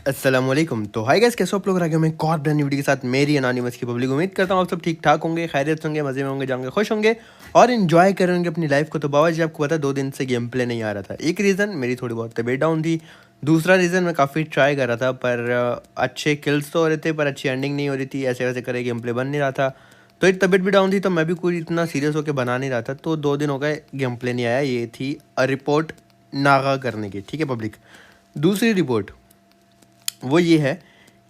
अस्सलामुअलैकुम। तो hi guys, कैसे हो आप लोग? आगे मैं एक और ब्रांड न्यू वीडियो के साथ मेरी एनोनिमस की पब्लिक। उम्मीद करता हूँ आप सब ठीक ठाक होंगे, खैरियत होंगे, मज़े में होंगे, जाएंगे, खुश होंगे और इन्जॉय करेंगे अपनी लाइफ को। तो बाबा जी, आपको पता है 2 दिन से गेम प्ले नहीं आ रहा था। एक रीज़न मेरी थोड़ी बहुत तबीयत डाउन थी, दूसरा रीज़न मैं काफ़ी ट्राई कर रहा था पर अच्छे किल्स तो हो रहे थे पर अच्छी एंडिंग नहीं हो रही थी। ऐसे वैसे करे गेम प्ले बन नहीं रहा था, तो एक तबीयत भी डाउन थी, तो मैं भी कोई इतना सीरियस होकर बना नहीं रहा था। तो 2 दिन हो गए गेम प्ले नहीं आया। ये थी रिपोर्ट नागा करने की, ठीक है पब्लिक। दूसरी रिपोर्ट वो ये है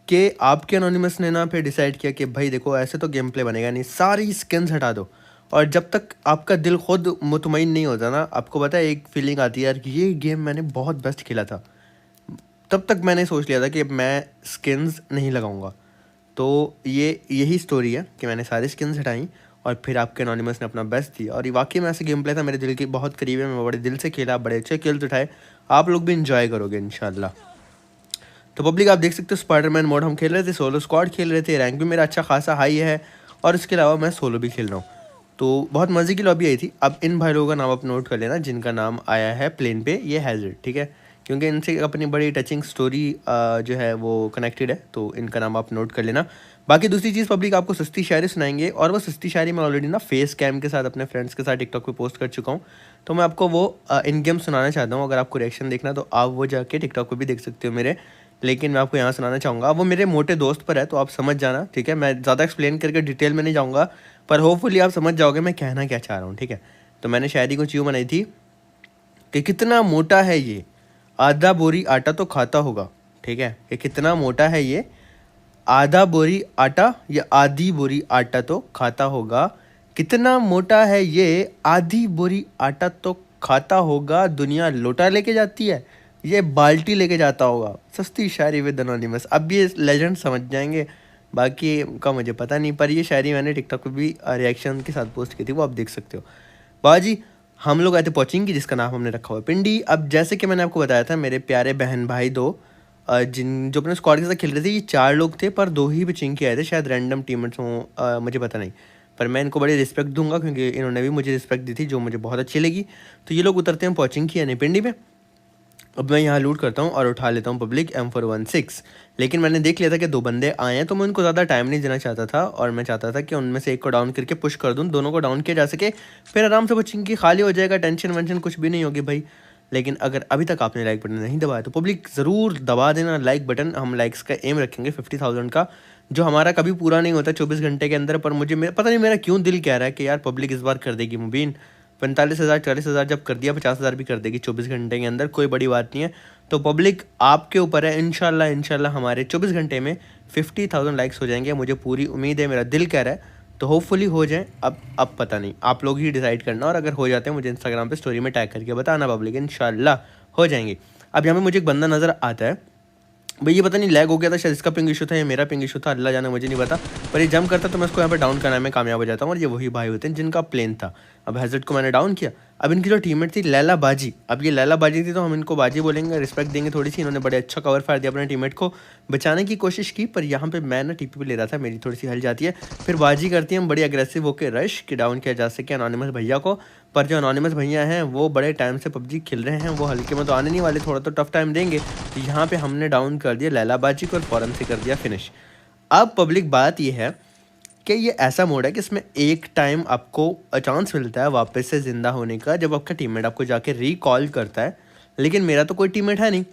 कि आपके एनोनिमस ने ना फिर डिसाइड किया कि भाई देखो, ऐसे तो गेम प्ले बनेगा नहीं, सारी स्किन्स हटा दो। और जब तक आपका दिल खुद मुतमईन नहीं होता ना, आपको पता है एक फीलिंग आती है यार कि ये गेम मैंने बहुत बेस्ट खेला था, तब तक मैंने सोच लिया था कि मैं स्किन्स नहीं लगाऊंगा। तो ये यही स्टोरी है कि मैंने सारी स्किन्स हटाई और फिर आपके एनोनिमस ने अपना बेस्ट दिया। और ये वाकई में ऐसे गेम प्ले था, मेरे दिल के बहुत करीब है। मैं बड़े दिल से खेला, बड़े अच्छे किल्स उठाए। आप लोग भी इंजॉय करोगे इंशाल्लाह। तो पब्लिक आप देख सकते हो, स्पाइडरमैन मोड हम खेल रहे थे, सोलो स्क्वाड खेल रहे थे, रैंक भी मेरा अच्छा खासा हाई है और इसके अलावा मैं सोलो भी खेल रहा हूँ। तो बहुत मज़े की लॉबी आई थी। अब इन भाई लोगों का नाम आप नोट कर लेना जिनका नाम आया है प्लेन पे, ये हैज़र्ड, ठीक है, क्योंकि इनसे अपनी बड़ी टचिंग स्टोरी जो है वो कनेक्टेड है, तो इनका नाम आप नोट कर लेना। बाकी दूसरी चीज़ पब्लिक, आपको सस्ती शायरी सुनाएंगे और वो सस्ती शायरी मैं ऑलरेडी ना फेस कैम के साथ अपने फ्रेंड्स के साथ टिकटॉक पे पोस्ट कर चुका हूँ। तो मैं आपको वो इन गेम सुनाना चाहता हूँ। अगर आपको रिएक्शन देखना तो आप वो जाके टिकटॉक पे भी देख सकते हो मेरे, लेकिन मैं आपको यहाँ सुनाना चाहूँगा। वो मेरे मोटे दोस्त पर है तो आप समझ जाना, ठीक है। मैं ज़्यादा एक्सप्लेन करके डिटेल में नहीं जाऊँगा, पर होपफुली आप समझ जाओगे मैं कहना क्या चाह रहा हूँ, ठीक है। तो मैंने शायरी कुछ यूँ बनाई थी कि कितना मोटा है ये, आधा बोरी आटा तो खाता होगा, ठीक है। कि कितना मोटा है ये, आधा बोरी आटा या आधी बोरी आटा तो खाता होगा। कितना मोटा है ये, आधी बोरी आटा तो खाता होगा। दुनिया लोटा लेके जाती है, ये बाल्टी लेके जाता होगा। सस्ती शायरी विद एनोनिमस। अब ये लेजेंड समझ जाएंगे, बाकी का मुझे पता नहीं, पर ये शायरी मैंने टिकटॉक पे भी रिएक्शन के साथ पोस्ट की थी, वो आप देख सकते हो। बाजी, हम लोग आए थे पोचिंग की, जिसका नाम हमने रखा हुआ है पिंडी। अब जैसे कि मैंने आपको बताया था, मेरे प्यारे बहन भाई दो जिन जो अपने स्क्वाड के साथ खेल रहे थे, ये 4 लोग थे पर 2 ही पिचिंग के आए थे, शायद रैंडम टीममेट्स हों, मुझे पता नहीं। पर मैं इनको बड़ी रिस्पेक्ट दूंगा क्योंकि इन्होंने भी मुझे रिस्पेक्ट दी थी, जो मुझे बहुत अच्छी लगी। तो ये लोग उतरते हैं पोचिंग की यानी पिंडी में। अब मैं यहाँ लूट करता हूँ और उठा लेता हूँ पब्लिक M416। लेकिन मैंने देख लिया था कि 2 बंदे आए हैं, तो मैं उनको ज़्यादा टाइम नहीं देना चाहता था और मैं चाहता था कि उनमें से एक को डाउन करके पुश कर दूँ, दोनों को डाउन किया जा सके, फिर आराम से वो चिंकी खाली हो जाएगा, टेंशन वेंशन कुछ भी नहीं होगी भाई। लेकिन अगर अभी तक आपने लाइक बटन नहीं दबाया तो पब्लिक ज़रूर दबा देना लाइक बटन। हम लाइक्स का एम रखेंगे 50,000 का, जो हमारा कभी पूरा नहीं होता 24 घंटे के अंदर। पर मुझे पता नहीं मेरा क्यों दिल कह रहा है कि यार पब्लिक इस बार कर देगी मुबीन। 45,000 40,000 जब कर दिया, 50,000 भी कर देगी 24 घंटे के अंदर, कोई बड़ी बात नहीं है। तो पब्लिक आपके ऊपर है, इंशाल्लाह इंशाल्लाह हमारे 24 घंटे में 50,000 लाइक्स हो जाएंगे, मुझे पूरी उम्मीद है, मेरा दिल कह रहा है। तो होपफुली हो जाए। अब पता नहीं, आप लोग ही डिसाइड करना, और अगर हो जाते हैं मुझे इंस्टाग्राम पे स्टोरी में टैग करके बताना पब्लिक, इंशाल्लाह हो जाएंगे। अब यहाँ पे मुझे एक बंदा नज़र आता है भाई, ये पता नहीं लैग हो गया था, शायद इसका पिंग इशू था या मेरा पिंग इशू था, अल्लाह जाने, मुझे नहीं पता। पर ये जंप करता तो मैं उसको यहाँ पे डाउन करने में कामयाब हो जाता हूँ, और ये वही भाई होते हैं जिनका प्लेन था। अब हैज़र्ड को मैंने डाउन किया। अब इनकी जो टीममेट थी लैला बाजी, अब ये लैला बाजी थी तो हम इनको बाजी बोलेंगे, रिस्पेक्ट देंगे थोड़ी सी। इन्होंने बड़े अच्छा कवर फायर दिया, अपने टीममेट को बचाने की कोशिश की, पर यहाँ पे मैं ना टीपी ले रहा था, मेरी थोड़ी सी हल जाती है, फिर बाजी करती है हम बड़ी अग्रेसिव होकर रश कि डाउन किया जा सके अनोनिमस भैया को। पर जो अनोनिमस भैया हैं वो बड़े टाइम से पबजी खेल रहे हैं, वो हल्के में तो आने नहीं वाले, थोड़ा तो टफ टाइम देंगे। तो यहाँ पे हमने डाउन कर दिया लैला बाजी को और फ़ौरन से कर दिया फिनिश। अब पब्लिक बात ये है कि ये ऐसा मोड है कि इसमें एक टाइम आपको चांस मिलता है वापस से ज़िंदा होने का, जब आपका टीममेट आपको जाके रिकॉल करता है। लेकिन मेरा तो कोई टीममेट है नहीं,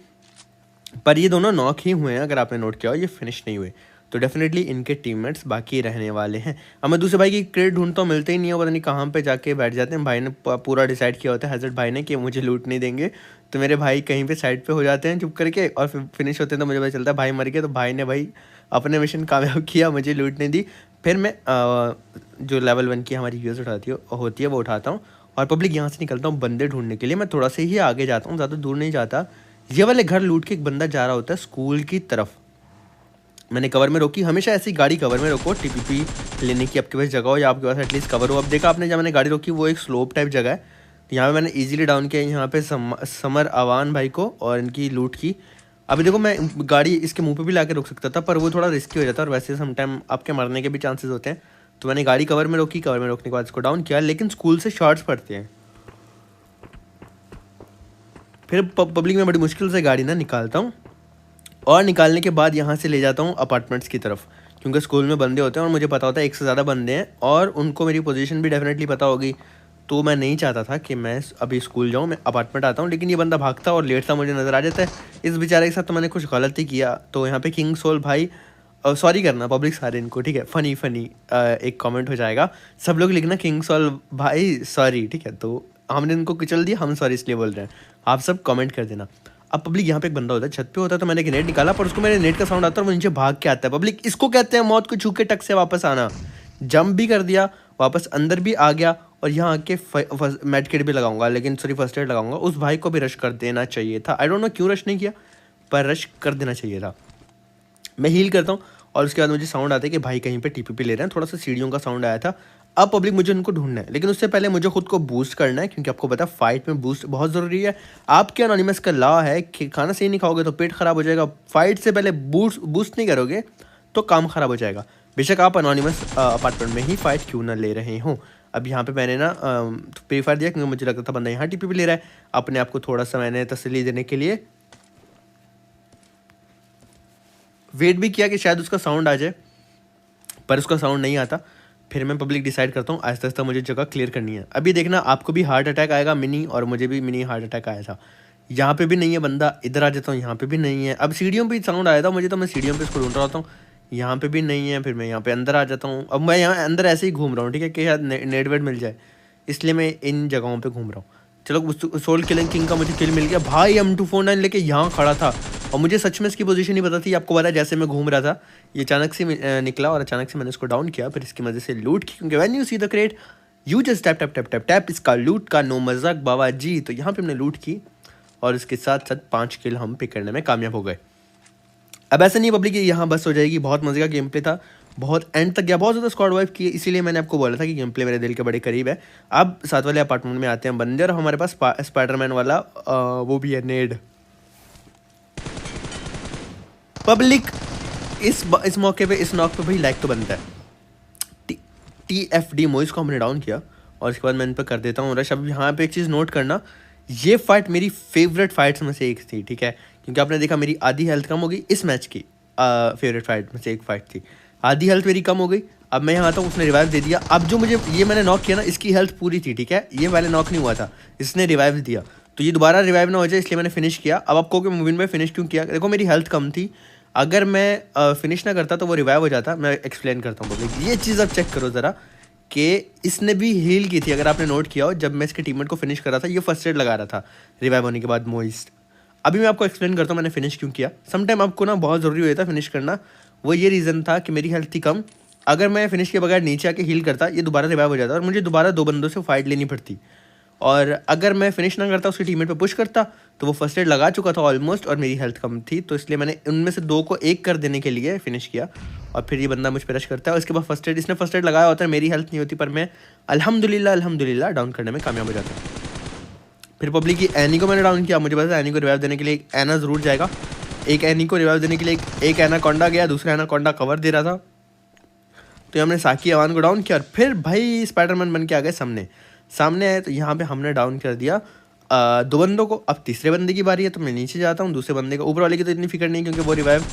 पर ये दोनों नॉक ही हुए हैं, अगर आपने नोट किया हो, ये फिनिश नहीं हुए। तो डेफिनेटली इनके टीममेट्स बाकी रहने वाले हैं। अब मैं दूसरे भाई की क्रेडिट ढूंढता हूँ, मिलते ही नहीं है, पता नहीं कहाँ पे जाके बैठ जाते हैं। भाई ने पूरा डिसाइड किया होता है हैज़र्ड भाई ने कि मुझे लूट नहीं देंगे, तो मेरे भाई कहीं पे साइड पे हो जाते हैं चुप करके, और फिर फिनिश होते हैं तो मुझे पता चलता है भाई मर गया। तो भाई ने भाई अपने मिशन कामयाब किया, मुझे लूट नहीं दी। फिर मैं जो लेवल 1 की हमारी यूज़ होती है वो उठाता हूँ और पब्लिक यहाँ से निकलता हूँ बंदे ढूंढने के लिए। मैं थोड़ा से ही आगे जाता हूँ, ज़्यादा दूर नहीं जाता। ये वाले घर लूट के एक बंदा जा रहा होता है स्कूल की तरफ। मैंने कवर में रोकी, हमेशा ऐसी गाड़ी कवर में रोको, टीपीपी लेने की आपके पास जगह हो या आपके पास एटलीस्ट कवर हो। अब देखा आपने, जब मैंने गाड़ी रोकी वो एक स्लोप टाइप जगह है, तो यहाँ पे मैंने इजीली डाउन किया यहाँ पे समर अवान भाई को और इनकी लूट की। अभी देखो मैं गाड़ी इसके मुंह पे भी लाके रोक सकता था, पर वो थोड़ा रिस्की हो जाता है और वैसे समटाइम आपके मरने के भी चांसेस होते हैं। तो मैंने गाड़ी कवर में रोकी, कवर में रोकने के बाद इसको डाउन किया। लेकिन स्कूल से शॉर्ट्स पड़ते हैं, फिर पब्लिक में बड़ी मुश्किल से गाड़ी ना निकालता हूँ और निकालने के बाद यहाँ से ले जाता हूँ अपार्टमेंट्स की तरफ, क्योंकि स्कूल में बंदे होते हैं और मुझे पता होता है एक से ज़्यादा बंदे हैं और उनको मेरी पोजीशन भी डेफिनेटली पता होगी। तो मैं नहीं चाहता था कि मैं अभी स्कूल जाऊँ, मैं अपार्टमेंट आता हूँ, लेकिन ये बंदा भागता और लेट सा मुझे नज़र आ जाता है। इस बेचारे के साथ तो मैंने कुछ गलत ही किया। तो यहाँ पे किंग सोल भाई सॉरी करना पब्लिक सारे इनको, ठीक है, फ़नी एक कमेंट हो जाएगा, सब लोग लिखना किंग सोल भाई सॉरी, ठीक है। तो हमने इनको कुचल दिया, हम सॉरी इसलिए बोल रहे हैं, आप सब कमेंट कर देना। अब पब्लिक यहाँ पे एक बंदा होता है, छत पे होता है, तो मैंने एक नेट निकाला, पर उसको मेरे नेट का साउंड आता है और वो नीचे भाग के आता है। पब्लिक इसको कहते हैं मौत को छू के टक से वापस आना। जंप भी कर दिया, वापस अंदर भी आ गया और यहाँ आके मेड किट भी लगाऊंगा, लेकिन सॉरी फर्स्ट एड लगाऊंगा। उस भाई को भी रश कर देना चाहिए था, आई डोंट नो क्यों रश नहीं किया, पर रश कर देना चाहिए था। मैं हील करता हूँ और उसके बाद मुझे साउंड आता है कि भाई कहीं पे टीपीपी ले रहे हैं, थोड़ा सा सीढ़ियों का साउंड आया था। अब पब्लिक मुझे उनको ढूंढना है, लेकिन उससे पहले मुझे खुद को बूस्ट करना है, क्योंकि आपको पता है फाइट में बूस्ट बहुत ज़रूरी है। आपके एनोनिमस का लॉ है कि खाना सही नहीं खाओगे तो पेट खराब हो जाएगा, फाइट से पहले बूस्ट नहीं करोगे तो काम खराब हो जाएगा, बेशक आप एनोनिमस अपार्टमेंट में ही फाइट क्यों ना ले रहे हों। अब यहाँ पे मैंने ना प्रीफर दिया, क्योंकि मुझे लगता था बंदा यहाँ टीपीपी ले रहा है। अपने आप को थोड़ा सा मैंने तसल्ली देने के लिए वेट भी किया कि शायद उसका साउंड आ जाए, पर उसका साउंड नहीं आता। फिर मैं पब्लिक डिसाइड करता हूँ आहिस्ता आहिस्ता मुझे जगह क्लियर करनी है। अभी देखना आपको भी हार्ट अटैक आएगा मिनी, और मुझे भी मिनी हार्ट अटैक आया था। यहाँ पे भी नहीं है बंदा, इधर आ जाता हूँ, यहाँ पे भी नहीं है। अब सीढ़ियों पे साउंड आया था मुझे, तो मैं सीढ़ियों पे इसको ढूंढ रहा हूँ, यहाँ पे भी नहीं है। फिर मैं यहाँ पे अंदर आ जाता हूँ। अब मैं यहाँ अंदर ऐसे ही घूम रहा हूँ, ठीक है, कि शायद नेट वेट मिल जाए, इसलिए मैं इन जगहों पे घूम रहा हूँ। चलो सोल किलिंग किंग का मुझे किल मिल गया। भाई M249 लेके यहाँ खड़ा था और मुझे सच में इसकी पोजीशन नहीं पता थी। आपको पता है जैसे मैं घूम रहा था ये अचानक से निकला और अचानक से मैंने इसको डाउन किया, फिर इसकी मजे से लूट की, क्योंकि when you see the crate you just tap tap tap tap tap. इसका लूट का नो मजाक बाबा जी। तो यहाँ पे हमने लूट की और इसके साथ साथ 5 किल हम पिक करने में कामयाब हो गए। अब ऐसा नहीं पब्लिक यहाँ बस हो जाएगी, बहुत मजे का गेम प्ले था, बहुत एंड तक गया, बहुत ज़्यादा स्क्वाड वाइप की, इसीलिए मैंने आपको बोला था कि गेम प्ले मेरे दिल के बड़े करीब है। अब साथ वाले अपार्टमेंट में आते हैं बंदे और हमारे पास स्पाइडरमैन वाला वो भी है नेड। पब्लिक इस मौके पे इस नॉक पे भाई लाइक तो बनता है। TFD मोइस को हमने डाउन किया और इसके बाद मैं इन पर कर देता हूँ रश। अब यहाँ पे एक चीज़ नोट करना, ये फाइट मेरी फेवरेट फाइट्स में से एक थी, ठीक है, क्योंकि आपने देखा मेरी आधी हेल्थ कम हो गई। इस मैच की फेवरेट फाइट में से एक फाइट थी, आधी हेल्थ मेरी कम हो गई। अब मैं यहाँ आता हूँ, उसने रिवाइव दे दिया। अब जो मुझे ये मैंने नॉक किया ना, इसकी हेल्थ पूरी थी, ठीक है, ये वाले नॉक नहीं हुआ था, इसने रिवाइव दिया, तो ये दोबारा रिवाइव ना हो जाए इसलिए मैंने फिनिश किया। अब आपको कि मूविन में फिनिश क्यों किया, देखो मेरी हेल्थ कम थी, अगर मैं फिनिश ना करता तो वो रिवाइव हो जाता। मैं एक्सप्लेन करता हूँ पब्लिक, ये चीज़ आप चेक करो ज़रा कि इसने भी हील की थी, अगर आपने नोट किया हो। जब मैं इसके टीममेट को फिनिश कर रहा था, ये फर्स्ट एड लगा रहा था रिवाइव होने के बाद मोइस्ट। अभी मैं आपको एक्सप्लेन करता हूँ मैंने फिनिश क्यों किया। समटाइम आपको ना बहुत ज़रूरी हो जाता है फिनिश करना, वो ये रीज़न था कि मेरी हेल्थ थी कम, अगर मैं फिनिश के बगैर नीचे आके हील करता ये दोबारा रिवाइव हो जाता और मुझे दोबारा 2 बंदों से फाइट लेनी पड़ती। और अगर मैं फिनिश ना करता उसके टीममेट पे पुश करता तो वो फर्स्ट एड लगा चुका था ऑलमोस्ट और मेरी हेल्थ कम थी, तो इसलिए मैंने उनमें से 2 को 1 कर देने के लिए फिनिश किया। और फिर ये बंदा मुझ पर रश करता है, उसके बाद फर्स्ट एड इसने फर्स्ट एड लगाया होता है, मेरी हेल्थ नहीं होती, पर मैं अल्हम्दुलिल्लाह डाउन करने में कामयाब हो जाता है। फिर पब्लिक की एनी को मैंने डाउन किया, मुझे पता है एनी को रिवाइव देने के लिए एक एना ज़रूर जाएगा। एक एनी को रिवाइव देने के लिए एक एनाकोंडा गया, दूसरा एनाकोंडा कवर दे रहा था, तो हमने साकी अवान को डाउन किया और फिर भाई स्पाइडरमैन बन के आ गए सामने आए। तो यहाँ पे हमने डाउन कर दिया 2 बंदों को। अब तीसरे बंदे की बारी है, तो मैं नीचे जाता हूँ, दूसरे बंदे का, ऊपर वाले की तो इतनी फिक्र नहीं क्योंकि वो रिवाइव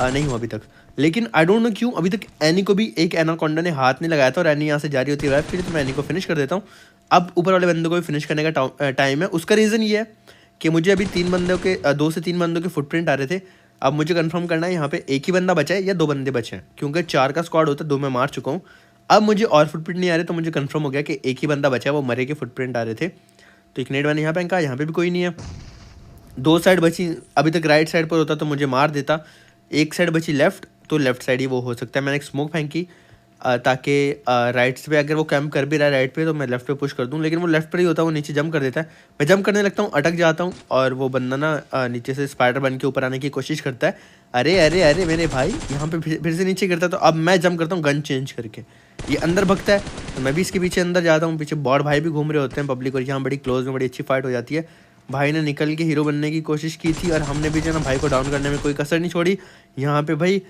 नहीं हुआ अभी तक। लेकिन आई डोंट नो क्यों अभी तक एनी को भी एक एनाकोंडा ने हाथ नहीं लगाया था और एनी यहाँ से जारी होती है रिवाइव के लिए, तो मैं एनी को फिनिश कर देता हूँ। अब ऊपर वाले बंदे को भी फिनिश करने का टाइम है। उसका रीज़न ये है कि मुझे अभी 2 से 3 बंदों के फुटप्रिंट आ रहे थे। अब मुझे कंफर्म करना है यहाँ पे एक ही बंदा बचा है या 2 बंदे बचे हैं, क्योंकि 4 का स्क्वाड होता है, 2 मैं मार चुका हूँ। अब मुझे और फुटप्रिंट नहीं आ रहे, तो मुझे कंफर्म हो गया कि एक ही बंदा बचा है, वो मरे के फुटप्रिंट आ रहे थे। तो एक नेट मैंने यहाँ पे कहा, यहाँ पे भी कोई नहीं है। 2 साइड बची, अभी तक राइट साइड पर होता तो मुझे मार देता। एक साइड बची लेफ्ट, तो लेफ्ट साइड ही वो हो सकता है। मैंने एक स्मोक फेंकी ताकि राइट पे अगर वो कैंप कर भी रहा है राइट पे, तो मैं लेफ्ट पे पुश कर दूं, लेकिन वो लेफ्ट पर ही होता है, वो नीचे जंप कर देता है। मैं जंप करने लगता हूँ, अटक जाता हूँ और वो बंदा ना नीचे से स्पाइडर बन के ऊपर आने की कोशिश करता है। अरे अरे अरे मेरे भाई, यहाँ पे फिर से नीचे गिरता है। तो अब मैं जंप करता हूँ गन चेंज करके, ये अंदर भगता है, तो मैं भी इसके पीछे अंदर जाता हूँ। पीछे बॉड भाई भी घूम रहे होते हैं पब्लिक, और यहाँ बड़ी क्लोज में बड़ी अच्छी फाइट हो जाती है। भाई ने निकल के हीरो बनने की कोशिश की थी और हमने भी जो ना भाई को डाउन करने में कोई कसर नहीं छोड़ी। यहाँ पे भाई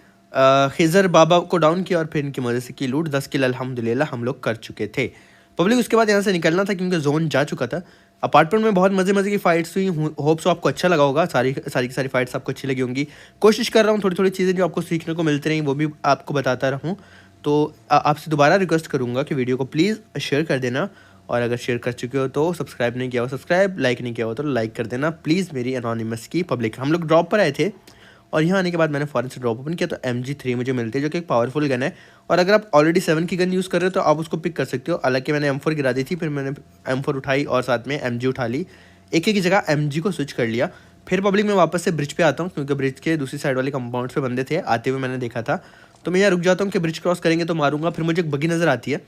खिजर बाबा को डाउन किया और फिर इनकी मदद से की लूट। 10 किल अल्हम्दुलिल्लाह हम लोग कर चुके थे। पब्लिक उसके बाद यहाँ से निकलना था क्योंकि जोन जा चुका था। अपार्टमेंट में बहुत मज़े की फाइट्स हुई, होप सो आपको अच्छा लगा होगा, सारी की सारी फाइट्स आपको अच्छी लगी होंगी। कोशिश कर रहा हूँ थोड़ी चीज़ें जो आपको सीखने को मिलती रहीं वो भी आपको बताता रहूँ। तो आपसे दोबारा रिक्वेस्ट करूँगा कि वीडियो को प्लीज़ शेयर कर देना, और अगर शेयर कर चुके हो तो सब्सक्राइब नहीं किया हो सब्सक्राइब, लाइक नहीं किया हो तो लाइक कर देना प्लीज़ मेरी एनोनिमस की पब्लिक। हम लोग ड्रॉप पर आए थे और यहाँ आने के बाद मैंने फ़ौरन से ड्रॉप ओपन किया तो MG3 मुझे मिलती है, जो कि एक पावरफुल गन है। और अगर आप ऑलरेडी 7 की गन यूज़ कर रहे हो तो आप उसको पिक कर सकते हो। हालांकि मैंने M4 गिरा दी थी, फिर मैंने M4 उठाई और साथ में MG उठा ली, एक की जगह MG को स्विच कर लिया। फिर पब्लिक में वापस से ब्रिज पे आता हूँ, क्योंकि ब्रिज के दूसरी साइड वाले कंपाउंड्स पे बंदे थे आते हुए मैंने देखा था। तो मैं यहाँ रुक जाता हूँ कि ब्रिज क्रॉस करेंगे तो मारूंगा। फिर मुझे एक बगी नज़र आती है,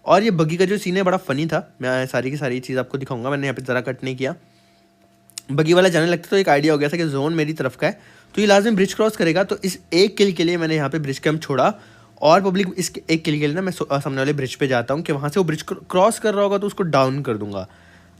और ये बगी का जो सीन है बड़ा फ़नी था। मैं सारी की सारी चीज़ आपको दिखाऊंगा। मैंने यहाँ पे ज़रा कट नहीं किया, बगी वाला जाने लगता तो एक आइडिया हो गया था कि जोन मेरी तरफ का है तो ये लाजमी ब्रिज क्रॉस करेगा। तो इस एक किल के लिए मैंने यहाँ पे ब्रिज कैंप छोड़ा, और पब्लिक इस एक किल के लिए ना मैं सामने वाले ब्रिज पे जाता हूँ कि वहाँ से वो ब्रिज क्रॉस कर रहा होगा तो उसको डाउन कर दूंगा।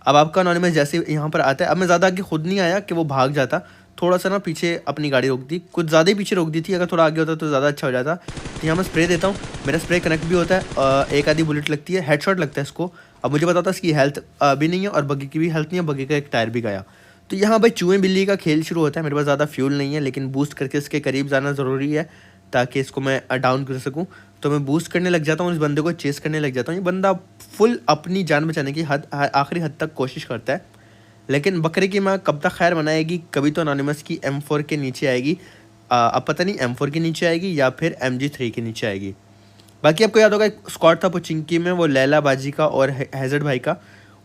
अब आपका एनोनिमस जैसे यहाँ पर आता है, अब मैं ज़्यादा आगे खुद नहीं आया कि वो भाग जाता, थोड़ा सा ना पीछे अपनी गाड़ी रोक दी, कुछ ज़्यादा ही पीछे रोक दी थी। अगर थोड़ा आगे होता तो ज़्यादा अच्छा हो जाता। तो यहाँ मैं स्प्रे देता हूँ, मेरा स्प्रे कनेक्ट भी होता है, एक आधी बुलेट लगती है, हेडशॉट लगता है इसको। अब मुझे पता था इसकी हेल्थ भी नहीं है और बगी की भी हेल्थ नहीं है, बगी का एक टायर भी गया। तो यहाँ भाई चूहे बिल्ली का खेल शुरू होता है। मेरे पास ज़्यादा फ्यूल नहीं है, लेकिन बूस्ट करके इसके करीब जाना ज़रूरी है ताकि इसको मैं डाउन कर सकूँ। तो मैं बूस्ट करने लग जाता हूँ, इस बंदे को चेस करने लग जाता हूँ। ये बंदा फुल अपनी जान बचाने की आखिरी हद तक कोशिश करता है, लेकिन बकरे की माँ कब तक खैर मनाएगी। कभी तो एनोनिमस की M4 के नीचे आएगी, अब पता नहीं M4 के नीचे आएगी या फिर MG3 के नीचे आएगी। बाकी आपको याद होगा एक स्क्वाड था पोचिंकी में, वो लैला बाजी का और हैजर्ड भाई का,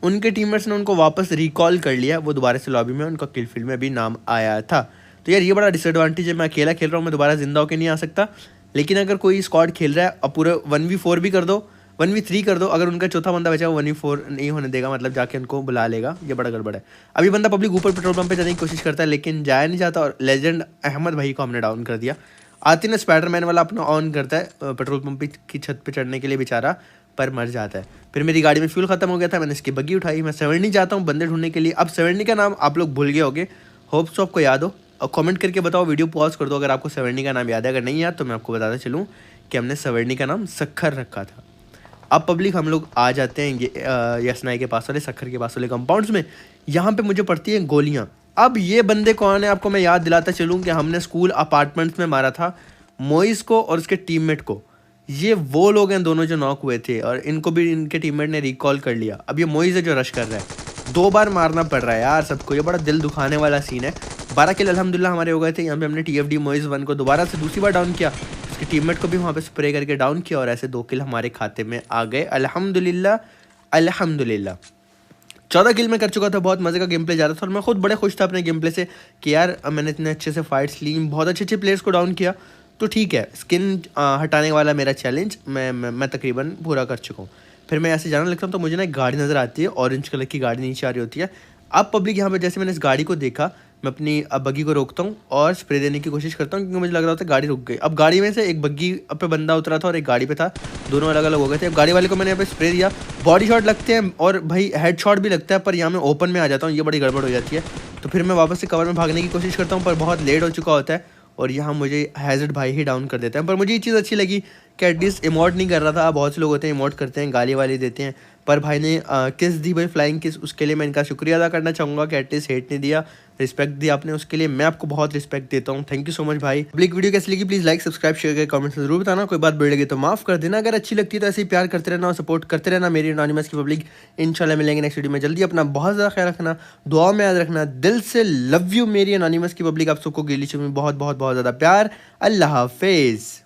उनके टीममेट्स ने उनको वापस रिकॉल कर लिया, वो दोबारा से लॉबी में उनका किल फील्ड में भी नाम आया था। तो यार ये बड़ा डिसएडवांटेज है, मैं अकेला खेल रहा हूँ, मैं दोबारा जिंदा होकर नहीं आ सकता। लेकिन अगर कोई स्क्वाड खेल रहा है, अब पूरे 1v4 भी कर दो, 1v3 कर दो, अगर उनका चौथा बंदा बचा वो 1v4 नहीं होने देगा, मतलब जाके उनको बुला लेगा। ये बड़ा गड़बड़ है। अभी बंदा पब्लिक ऊपर पेट्रोल पंप पे जाने की कोशिश करता है लेकिन जाया नहीं जाता, और लेजेंड अहमद भाई को हमने डाउन कर दिया। आती ने स्पाइडरमैन वाला अपना ऑन करता है पेट्रोल पंप की छत पे चढ़ने के लिए बेचारा, पर मर जाता है। फिर मेरी गाड़ी में फ्यूल खत्म हो गया था, मैंने इसकी बग्गी उठाई, मैं 70 जाता हूँ बंदे ढूंढने के लिए। अब 70 का नाम आप लोग भूल गए होगे, होप सो आपको याद हो, और कमेंट करके बताओ, वीडियो पॉज कर दो अगर आपको 70 का नाम याद है। अगर नहीं याद तो मैं आपको बताता चलूँ कि हमने 70 का नाम सखर रखा था। अब पब्लिक हम लोग आ जाते हैं ये यसनाई के पास वाले, सखर के पास वाले कंपाउंड्स में। यहाँ पे मुझे पड़ती हैं गोलियाँ। अब ये बंदे कौन है आपको मैं याद दिलाता चलूँ कि हमने स्कूल अपार्टमेंट्स में मारा था मोइस को और उसके टीममेट को। ये वो लोग हैं दोनों जो नॉक हुए थे, और इनको भी इनके टीममेट ने रिकॉल कर लिया। अब ये मोइस है जो रश कर रहा है, 2 बार मारना पड़ रहा है यार सबको, ये बड़ा दिल दुखाने वाला सीन है। 12 किल अल्हम्दुलिल्लाह हमारे हो गए थे। यहाँ पे हमने TFD मोइस 1 को दोबारा से दूसरी बार डाउन किया, उसके टीममेट को भी वहाँ पे स्प्रे करके डाउन किया, और ऐसे 2 किल हमारे खाते में आ गए अल्हम्दुलिल्लाह अल्हम्दुलिल्लाह। 14 किल में कर चुका था, बहुत मज़े का गेम प्ले जा रहा था, और मैं खुद बड़े खुश था अपने गेम प्ले से कि यार मैंने इतने अच्छे से फाइट्स ली, बहुत अच्छे प्लेयर्स को डाउन किया। तो ठीक है, स्किन हटाने वाला मेरा चैलेंज मैं तकरीबन पूरा कर चुका हूँ। फिर मैं ऐसे जाने लगता हूँ तो मुझे ना एक गाड़ी नज़र आती है, ऑरेंज कलर की गाड़ी नीचे आ रही होती है। अब पब्लिक यहाँ पे जैसे मैंने इस गाड़ी को देखा, मैं अपनी बग्गी को रोकता हूँ और स्प्रे देने की कोशिश करता हूँ, क्योंकि मुझे लग रहा था गाड़ी रुक गई। अब गाड़ी में से एक बग्गी पे बंदा उतरा था और एक गाड़ी पे था, दोनों अलग अलग हो गए थे। अब गाड़ी वाले को मैंने यहाँ पे स्प्रे दिया, बॉडी शॉट लगते हैं और भाई हेड शॉट भी लगता है, पर यहाँ मैं ओपन में आ जाता हूँ, ये बड़ी गड़बड़ हो जाती है। तो फिर मैं वापस से कवर में भागने की कोशिश करता हूँ, पर बहुत लेट हो चुका होता है, और यहाँ मुझे हैजर्ड भाई ही डाउन कर देता है। पर मुझे ये चीज़ अच्छी लगी कि एटलीस्ट इमोट नहीं कर रहा था। बहुत से लोग होते हैं इमोट करते हैं, गाली वाली देते हैं, पर भाई ने किस दी भाई, फ्लाइंग किस, उसके लिए मैं इनका शुक्रिया अदा करना चाहूँगा कि एटलीस्ट हेट नहीं दिया, रिस्पेक्ट दिया आपने, उसके लिए मैं आपको बहुत रिस्पेक्ट देता हूँ। थैंक यू सो मच भाई। पब्लिक वीडियो कैसी लगी प्लीज़ लाइक सब्सक्राइब शेयर करके कमेंट्स में जरूर बताना, कोई बात बढ़ लगी तो माफ़ कर देना। अगर अच्छी लगती है तो ऐसे ही प्यार करते रहना और सपोर्ट करते रहना मेरी एनोनिमस की पब्लिक। इंशाल्लाह मिलेंगे नेक्स्ट वीडियो में जल्दी। अपना बहुत ज़्यादा ख्याल रखना, दुआ में याद रखना, दिल से लव यू मेरी एनोनिमस की पब्लिक। आप सबको गिली में बहुत बहुत बहुत ज़्यादा प्यार। अल्लाह हाफिज़।